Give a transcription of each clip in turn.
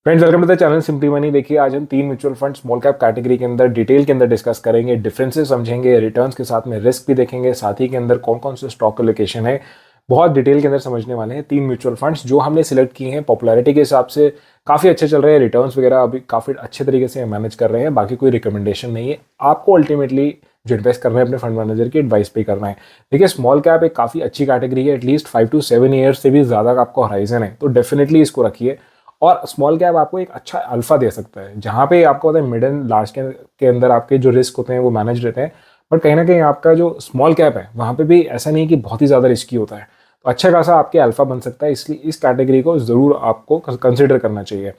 Friends, welcome to the channel simply money. देखिए, आज हम तीन mutual fund small cap category के अंदर डिटेल के अंदर डिस्कस करेंगे, डिफरेंसेस समझेंगे, रिटर्न्स के साथ में रिस्क भी देखेंगे, साथ ही के अंदर कौन कौन से स्टॉक लोकेशन है बहुत डिटेल के अंदर समझने वाले हैं। तीन म्यूचुअल फंड्स जो हमने सिलेक्ट किए हैं पॉपुलैरिटी के हिसाब से काफ़ी अच्छे चल रहे हैं, रिटर्न्स वगैरह अभी काफ़ी अच्छे तरीके से मैनेज कर रहे हैं। बाकी कोई रिकमेंडेशन नहीं है, आपको अल्टीमेटली जो इन्वेस्ट करना है अपने फंड मैनेजर की एडवाइस पे करना है। देखिए, स्मॉल कैप एक काफ़ी अच्छी कैटेगरी है, एटलीस्ट 5 to 7 ईयर्स से भी ज़्यादा का आपको हराइजन है, तो डेफिनेटली इसको रखिए। और स्मॉल कैप आपको एक अच्छा अल्फा दे सकता है, जहाँ पे आपको पता है मिड एंड लार्ज के अंदर आपके जो रिस्क होते हैं वो मैनेज रहते हैं, बट कहीं ना कहीं आपका जो स्मॉल कैप है वहाँ पे भी ऐसा नहीं है कि बहुत ही ज़्यादा रिस्की होता है, तो अच्छा खासा आपके अल्फा बन सकता है। इसलिए इस कैटेगरी को ज़रूर आपको कंसिडर करना चाहिए।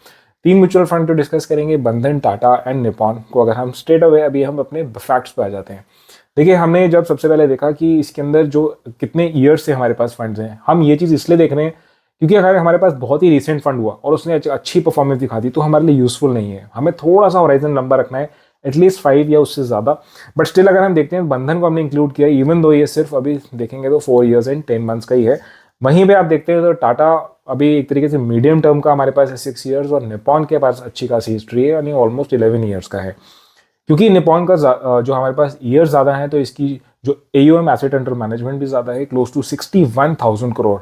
तीन म्यूचुअल फंड तो डिस्कस करेंगे, बंधन, टाटा एंड निपॉन को। अगर हम स्ट्रेट अवे अभी हम अपने फैक्ट्स पे आ जाते हैं। देखिए, हमने जब सबसे पहले देखा कि इसके अंदर जो कितने ईयर्स से हमारे पास फंड्स हैं, हम ये चीज़ इसलिए देख रहे हैं क्योंकि अगर हमारे पास बहुत ही रिसेंट फंड हुआ और उसने अच्छी परफॉर्मेंस दिखा दी तो हमारे लिए यूजफुल नहीं है। हमें थोड़ा सा होराइजन लंबा रखना है, एटलीस्ट 5 या उससे ज़्यादा। बट स्टिल अगर हम देखते हैं बंधन को हमने इंक्लूड किया, इवन दो ये सिर्फ अभी देखेंगे तो 4 years एंड 10 months का ही है। वहीं पे आप देखते हैं तो टाटा अभी एक तरीके से मीडियम टर्म का हमारे पास है 6 years, और निपॉन के पास अच्छी खासी हिस्ट्री है, यानी ऑलमोस्ट 11 years का है। क्योंकि निपॉन का जो हमारे पास ईयर्स ज़्यादा है, तो इसकी जो AUM एसेट अंडर मैनेजमेंट भी ज़्यादा है, क्लोज टू 61,000 करोड़।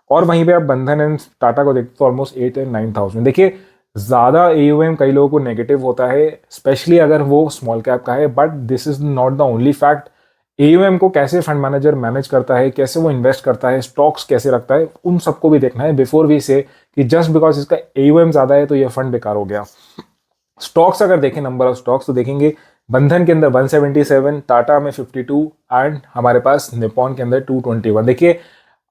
और वहीं पे आप बंधन एंड टाटा को देखते तो ऑलमोस्ट 8 and 9,000। देखिए, ज़्यादा AUM कई लोगों को नेगेटिव होता है, स्पेशली अगर वो स्मॉल कैप का है, but this is not the only fact. AUM को कैसे फंड मैनेजर मैनेज करता है, कैसे वो इन्वेस्ट करता है, स्टॉक्स कैसे रखता है, उन सबको भी देखना है बिफोर वी से कि जस्ट बिकॉज इसका AUM ज़्यादा है तो ये फंड बेकार हो गया। स्टॉक्स अगर देखें, नंबर ऑफ स्टॉक्स, तो देखेंगे बंधन के अंदर 177, टाटा में 52 एंड हमारे पास निपॉन के अंदर 221। देखिए,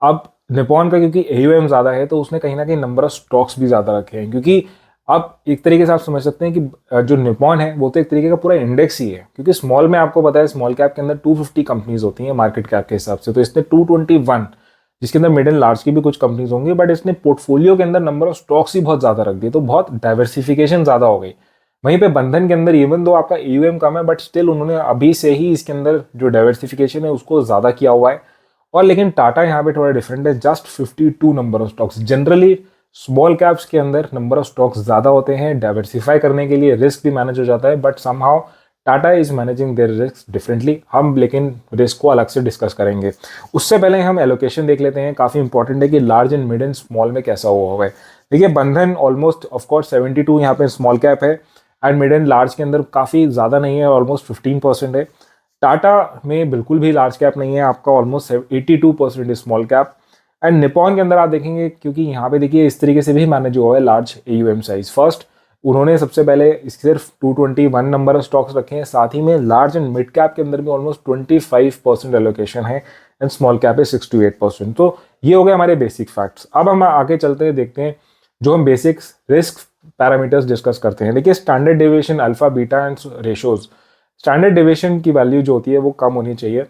अब निपॉन का क्योंकि AUM ज़्यादा है तो उसने कहीं ना कहीं नंबर ऑफ स्टॉक्स भी ज़्यादा रखे हैं, क्योंकि अब एक तरीके से आप समझ सकते हैं कि जो निपॉन है वो तो एक तरीके का पूरा इंडेक्स ही है। क्योंकि स्मॉल में आपको पता है स्मॉल कैप के अंदर 250 कंपनीज होती हैं मार्केट कैप के हिसाब से, तो इसने 221, जिसके अंदर मिड एंड लार्ज की भी कुछ कंपनीज होंगी, बट इसने पोर्टफोलियो के अंदर नंबर ऑफ स्टॉक्स ही बहुत ज़्यादा रख दिए, तो बहुत डाइवर्सिफिकेशन ज़्यादा हो गई। वहीं पे बंधन के अंदर इवन दो आपका AUM कम है, बट स्टिल उन्होंने अभी से ही इसके अंदर जो डाइवर्सिफिकेशन है उसको ज़्यादा किया हुआ है। और लेकिन टाटा यहाँ पे थोड़ा डिफरेंट है, just 52 number of stocks. Generally small caps के अंदर नंबर ऑफ स्टॉक्स ज़्यादा होते हैं, डाइवर्सिफाई करने के लिए रिस्क भी मैनेज हो जाता है, but somehow Tata is managing there risk differently. हम लेकिन रिस्क को अलग से डिस्कस करेंगे। उससे पहले हम एलोकेशन देख लेते हैं, काफ़ी इंपॉर्टेंट है कि large and mid and small में कैसा हुआ है। देखिए, बंधन ऑलमोस्ट ऑफकोर्स 72 यहाँ पे स्मॉल कैप है, एंड मिड एंड लार्ज के अंदर काफ़ी ज़्यादा नहीं है, ऑलमोस्ट 15% है। टाटा में बिल्कुल भी लार्ज कैप नहीं है, आपका almost 82% small cap. And Nippon के अंदर आप देखेंगे, क्योंकि यहाँ पे देखिए इस तरीके से भी मैनेज हुआ है लार्ज AUM साइज। फर्स्ट उन्होंने सबसे पहले सिर्फ 221 नंबर ऑफ स्टॉक्स रखे हैं, साथ ही में लार्ज एंड मिड कैप के अंदर भी ऑलमोस्ट 25% एलोकेशन है, एंड स्मॉल कैप है 68%। तो ये हो गए हमारे बेसिक फैक्ट्स। अब हम आगे चलते हैं, देखते हैं जो हम बेसिक्स रिस्क पैरामीटर्स डिस्कस करते हैं। देखिए, standard deviation, alpha, beta and ratios. Standard deviation की वैल्यू जो होती है वो कम होनी चाहिए,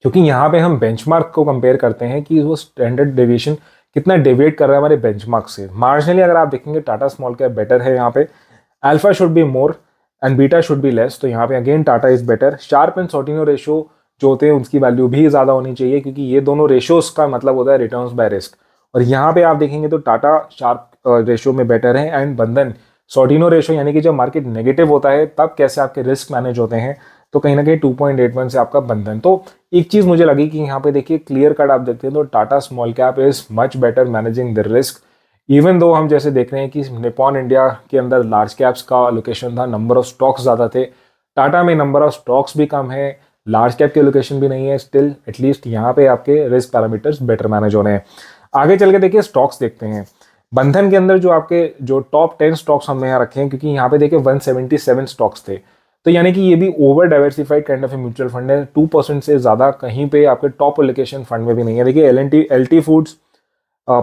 क्योंकि यहाँ पे हम बेंचमार्क को कंपेयर करते हैं कि वो स्टैंडर्ड डेविएशन कितना डेविएट कर रहा है हमारे बेंचमार्क से। मार्जिनली अगर आप देखेंगे टाटा स्मॉल कैप बेटर है यहाँ पे, alpha should be more and beta should be less, तो यहाँ पे again Tata is better. Sharp and Sortino ratio जो होते हैं उसकी वैल्यू भी ज़्यादा होनी चाहिए, क्योंकि ये दोनों रेशोज का मतलब होता है रिटर्न्स बाय रिस्क। और यहाँ पे आप देखेंगे तो टाटा शार्प रेशो में बेटर है, एंड बंधन सॉर्टिनो रेशो, यानी कि जब मार्केट नेगेटिव होता है तब कैसे आपके रिस्क मैनेज होते हैं, तो कहीं ना कहीं 2.81 से आपका बंधन। तो एक चीज़ मुझे लगी कि यहाँ पे देखिए क्लियर कट आप देखते हैं तो Tata small cap is much better managing the risk. Even though हम जैसे देख रहे हैं कि निपॉन इंडिया के अंदर लार्ज कैप्स का लोकेशन था, नंबर ऑफ स्टॉक्स ज़्यादा थे, टाटा में नंबर ऑफ स्टॉक्स भी कम है, लार्ज कैप के लोकेशन भी नहीं है, स्टिल एटलीस्ट यहाँ पे आपके रिस्क पैरामीटर्स बेटर मैनेज हो रहे हैं। आगे चल के देखिए स्टॉक्स देखते हैं। बंधन के अंदर जो आपके जो टॉप 10 स्टॉक्स हमने यहाँ रखे हैं, क्योंकि यहाँ पे देखिए 177 स्टॉक्स थे, तो यानी कि ये भी over diversified kind of a mutual fund है। 2% से ज़्यादा कहीं पे आपके टॉप एलोकेशन फंड में भी नहीं है। देखिए, LT Foods,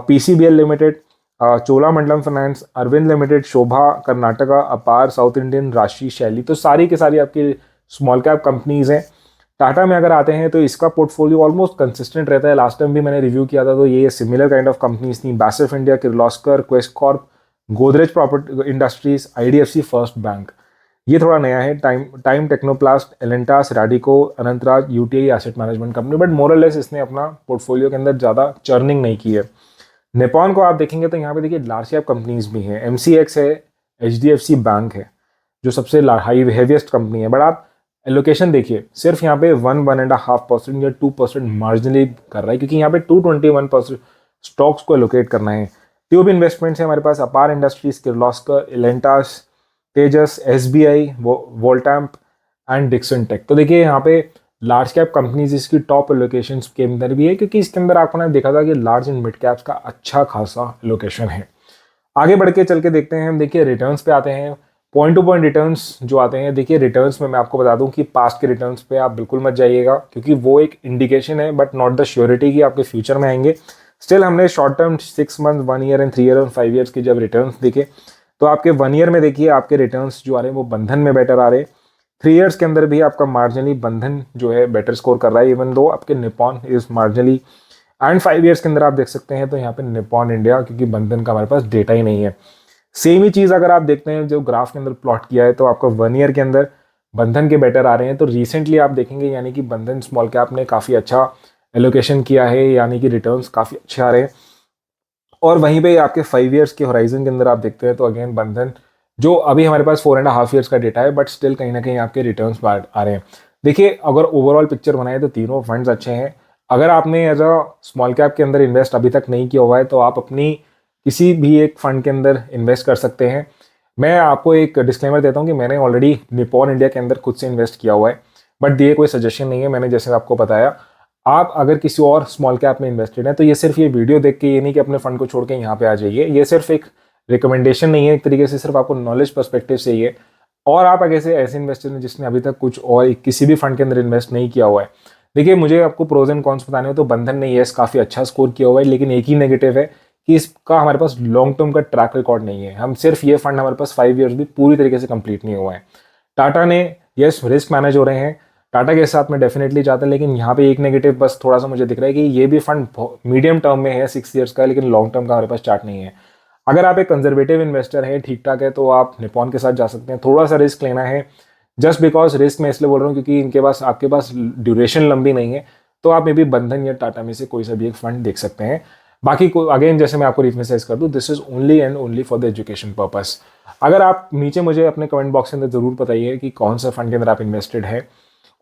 PCBL Limited, Cholamandalam Finance, Arvind Limited, Sobha, Karnataka, Apar, South Indian, राशि, शैली, तो सारी के सारी आपकी स्मॉल कैप कंपनीज हैं। टाटा में अगर आते हैं तो इसका पोर्टफोलियो ऑलमोस्ट कंसिस्टेंट रहता है। लास्ट टाइम भी मैंने रिव्यू किया था तो ये सिमिलर काइंड ऑफ कंपनीज थी, BASF India, Kirloskar, Quess Corp, Godrej Property Industries, IDFC First Bank. ये थोड़ा नया है, Time Technoplast, Elantas, Radico, Anantraj, UTI Asset Management Company, but more less इसने अपना पोर्टफोलियो के अंदर ज़्यादा चर्निंग नहीं की है। निपॉन को आप देखेंगे तो यहाँ पे देखिए लार्ज कैप कंपनीज भी हैं, MCX है, HDFC बैंक है जो सबसे हाई हेवीएस्ट कंपनी है, बट आप एलोकेशन देखिए सिर्फ यहाँ पे 1.5% या 2% मार्जिनली कर रहा है, क्योंकि यहाँ पे 221% स्टॉक्स को एलोकेट करना है। ट्यूब इन्वेस्टमेंट्स है हमारे पास, Apar Industries, Kirloskar, Elantas, Tejas, SBI, Voltamp and Dixon Tech. तो देखिए यहाँ पे लार्ज कैप कंपनीज इसकी टॉप एलोकेशन के अंदर भी है, क्योंकि इसके अंदर आपने देखा था कि लार्ज एंड मिड कैप्स का अच्छा खासा एलोकेशन है। आगे बढ़ के चल के देखते हैं हम, देखिए रिटर्न्स पे आते हैं। पॉइंट टू पॉइंट रिटर्न्स जो आते हैं, देखिए रिटर्न्स में मैं आपको बता दूं कि पास्ट के रिटर्न्स पे आप बिल्कुल मत जाइएगा, क्योंकि वो एक इंडिकेशन है बट नॉट द श्योरिटी कि आपके फ्यूचर में आएंगे। स्टिल हमने short term 6 month, 1 year and 3 year और 5 ईयर्स के जब रिटर्न्स देखे, तो आपके 1 ईयर में देखिए आपके रिटर्न्स जो आ रहे हैं वो बंधन में बेटर आ रहे हैं। 3 ईयर्स के अंदर भी आपका मार्जिनली बंधन जो है बेटर स्कोर कर रहा है, इवन दो आपके Nippon is marginally. And 5 years के अंदर आप देख सकते हैं तो यहाँ पे निपॉन इंडिया, क्योंकि बंधन का हमारे पास डेटा ही नहीं है। सेम ही चीज़ अगर आप देखते हैं जो ग्राफ के अंदर प्लॉट किया है, तो आपका 1 ईयर के अंदर बंधन के बेटर आ रहे हैं। तो रिसेंटली आप देखेंगे यानी कि बंधन स्मॉल कैप ने काफ़ी अच्छा एलोकेशन किया है, यानी कि रिटर्न्स काफ़ी अच्छे आ रहे हैं। और वहीं पे आपके 5 ईयर्स के होराइजन के अंदर आप देखते हैं तो अगेन बंधन जो अभी हमारे पास 4.5 ईयर्स का डेटा है, बट स्टिल कहीं ना कहीं आपके रिटर्न्स आ रहे हैं। देखिए अगर ओवरऑल पिक्चर बनाए तो तीनों फंड्स अच्छे हैं। अगर आपने एज अ स्मॉल कैप के अंदर इन्वेस्ट अभी तक नहीं किया हुआ है तो आप अपनी किसी भी एक फंड के अंदर इन्वेस्ट कर सकते हैं। मैं आपको एक डिस्क्लेमर देता हूँ कि मैंने ऑलरेडी निपॉन इंडिया के अंदर खुद से इन्वेस्ट किया हुआ है, बट ये कोई सजेशन नहीं है। मैंने जैसे आपको बताया, आप अगर किसी और स्मॉल कैप में इन्वेस्टेड हैं तो ये सिर्फ ये वीडियो देख के ये नहीं कि अपने फंड को छोड़ के यहाँ पे आ जाइए, ये सिर्फ एक रिकमेंडेशन नहीं है, एक तरीके से सिर्फ आपको नॉलेज पर्सपेक्टिव से ही है। और आप अगर ऐसे इन्वेस्टर हैं जिसने अभी तक कुछ और किसी भी फंड के अंदर इन्वेस्ट नहीं किया हुआ है, देखिए मुझे आपको प्रोज एंड कॉन्स बताने हो तो बंधन ने यस काफ़ी अच्छा स्कोर किया हुआ है, लेकिन एक ही नेगेटिव है कि इसका हमारे पास लॉन्ग टर्म का ट्रैक रिकॉर्ड नहीं है। हम सिर्फ ये फंड हमारे पास 5 ईयर्स भी पूरी तरीके से कंप्लीट नहीं हुआ है। टाटा ने यस रिस्क मैनेज हो रहे हैं, टाटा के साथ में डेफिनेटली जाता है, लेकिन यहाँ पे एक नेगेटिव बस थोड़ा सा मुझे दिख रहा है कि ये भी फंड मीडियम टर्म में है 6 ईयर्स का, लेकिन लॉन्ग टर्म का हमारे पास चार्ट नहीं है। अगर आप एक कंजर्वेटिव इन्वेस्टर है, ठीक ठाक है, तो आप निपॉन के साथ जा सकते हैं। थोड़ा सा रिस्क लेना है, जस्ट बिकॉज रिस्क मैं इसलिए बोल रहा हूँ क्योंकि इनके पास आपके पास ड्यूरेशन लंबी नहीं है, तो आप मे बी बंधन या टाटा में से कोई सा भी एक फंड देख सकते हैं। बाकी को अगेन जैसे मैं आपको रिकमेंड कर दूँ, this is only and only for the education purpose. अगर आप नीचे मुझे अपने कमेंट बॉक्स के अंदर जरूर बताइए कि कौन सा फंड के अंदर आप इन्वेस्टेड है,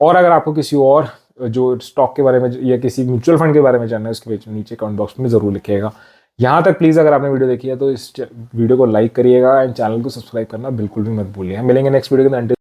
और अगर आपको किसी और जो स्टॉक के बारे में या किसी म्यूचुअल फंड के बारे में जानना है उसके नीचे कमेंट बॉक्स में जरूर लिखिएगा। यहाँ तक प्लीज़ अगर आपने वीडियो देखी है तो इस वीडियो को लाइक करिएगा एंड चैनल को सब्सक्राइब करना बिल्कुल भी मत भूलिए। मिलेंगे नेक्स्ट वीडियो के अंदर।